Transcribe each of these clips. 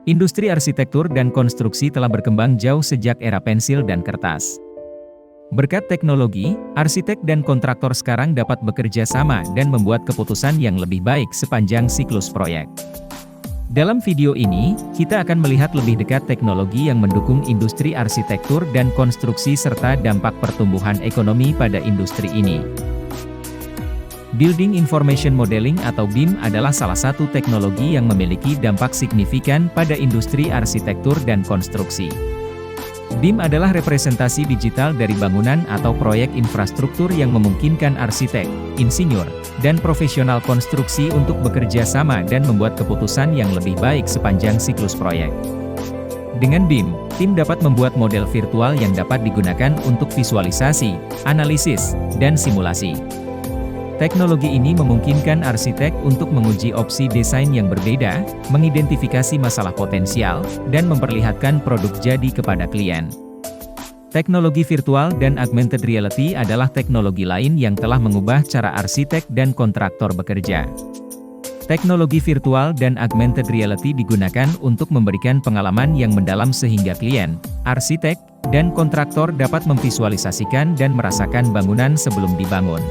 Industri arsitektur dan konstruksi telah berkembang jauh sejak era pensil dan kertas. Berkat teknologi, arsitek dan kontraktor sekarang dapat bekerja sama dan membuat keputusan yang lebih baik sepanjang siklus proyek. Dalam video ini, kita akan melihat lebih dekat teknologi yang mendukung industri arsitektur dan konstruksi serta dampak pertumbuhan ekonomi pada industri ini. Building Information Modeling atau BIM adalah salah satu teknologi yang memiliki dampak signifikan pada industri arsitektur dan konstruksi. BIM adalah representasi digital dari bangunan atau proyek infrastruktur yang memungkinkan arsitek, insinyur, dan profesional konstruksi untuk bekerja sama dan membuat keputusan yang lebih baik sepanjang siklus proyek. Dengan BIM, tim dapat membuat model virtual yang dapat digunakan untuk visualisasi, analisis, dan simulasi. Teknologi ini memungkinkan arsitek untuk menguji opsi desain yang berbeda, mengidentifikasi masalah potensial, dan memperlihatkan produk jadi kepada klien. Teknologi virtual dan augmented reality adalah teknologi lain yang telah mengubah cara arsitek dan kontraktor bekerja. Teknologi virtual dan augmented reality digunakan untuk memberikan pengalaman yang mendalam sehingga klien, arsitek, dan kontraktor dapat memvisualisasikan dan merasakan bangunan sebelum dibangun.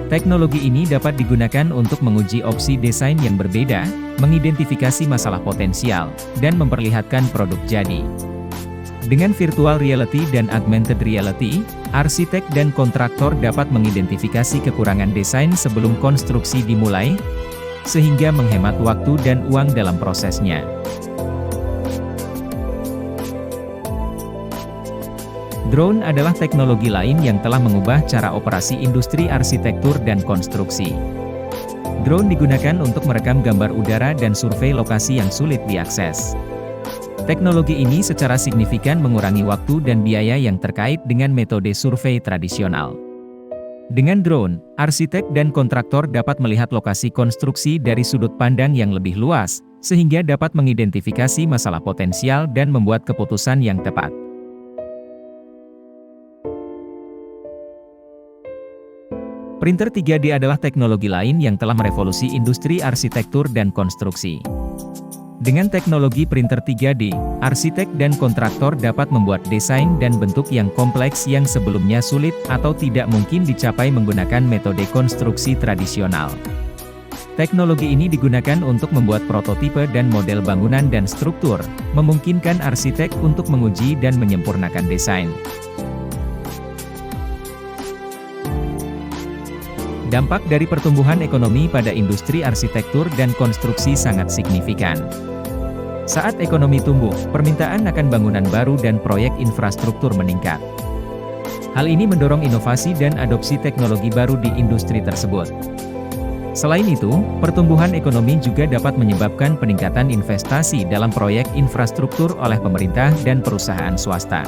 Teknologi ini dapat digunakan untuk menguji opsi desain yang berbeda, mengidentifikasi masalah potensial, dan memperlihatkan produk jadi. Dengan virtual reality dan augmented reality, arsitek dan kontraktor dapat mengidentifikasi kekurangan desain sebelum konstruksi dimulai, sehingga menghemat waktu dan uang dalam prosesnya. Drone adalah teknologi lain yang telah mengubah cara operasi industri arsitektur dan konstruksi. Drone digunakan untuk merekam gambar udara dan survei lokasi yang sulit diakses. Teknologi ini secara signifikan mengurangi waktu dan biaya yang terkait dengan metode survei tradisional. Dengan drone, arsitek dan kontraktor dapat melihat lokasi konstruksi dari sudut pandang yang lebih luas, sehingga dapat mengidentifikasi masalah potensial dan membuat keputusan yang tepat. Printer 3D adalah teknologi lain yang telah merevolusi industri arsitektur dan konstruksi. Dengan teknologi printer 3D, arsitek dan kontraktor dapat membuat desain dan bentuk yang kompleks yang sebelumnya sulit atau tidak mungkin dicapai menggunakan metode konstruksi tradisional. Teknologi ini digunakan untuk membuat prototipe dan model bangunan dan struktur, memungkinkan arsitek untuk menguji dan menyempurnakan desain. Dampak dari pertumbuhan ekonomi pada industri arsitektur dan konstruksi sangat signifikan. Saat ekonomi tumbuh, permintaan akan bangunan baru dan proyek infrastruktur meningkat. Hal ini mendorong inovasi dan adopsi teknologi baru di industri tersebut. Selain itu, pertumbuhan ekonomi juga dapat menyebabkan peningkatan investasi dalam proyek infrastruktur oleh pemerintah dan perusahaan swasta.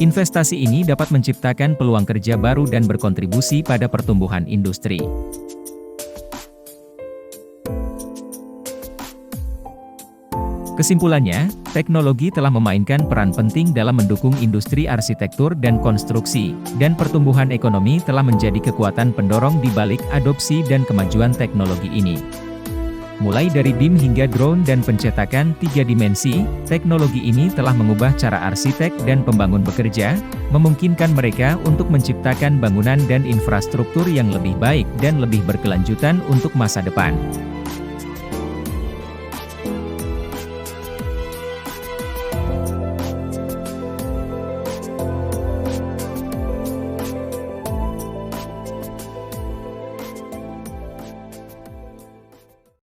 Investasi ini dapat menciptakan peluang kerja baru dan berkontribusi pada pertumbuhan industri. Kesimpulannya, teknologi telah memainkan peran penting dalam mendukung industri arsitektur dan konstruksi, dan pertumbuhan ekonomi telah menjadi kekuatan pendorong di balik adopsi dan kemajuan teknologi ini. Mulai dari BIM hingga drone dan pencetakan 3 dimensi, teknologi ini telah mengubah cara arsitek dan pembangun bekerja, memungkinkan mereka untuk menciptakan bangunan dan infrastruktur yang lebih baik dan lebih berkelanjutan untuk masa depan.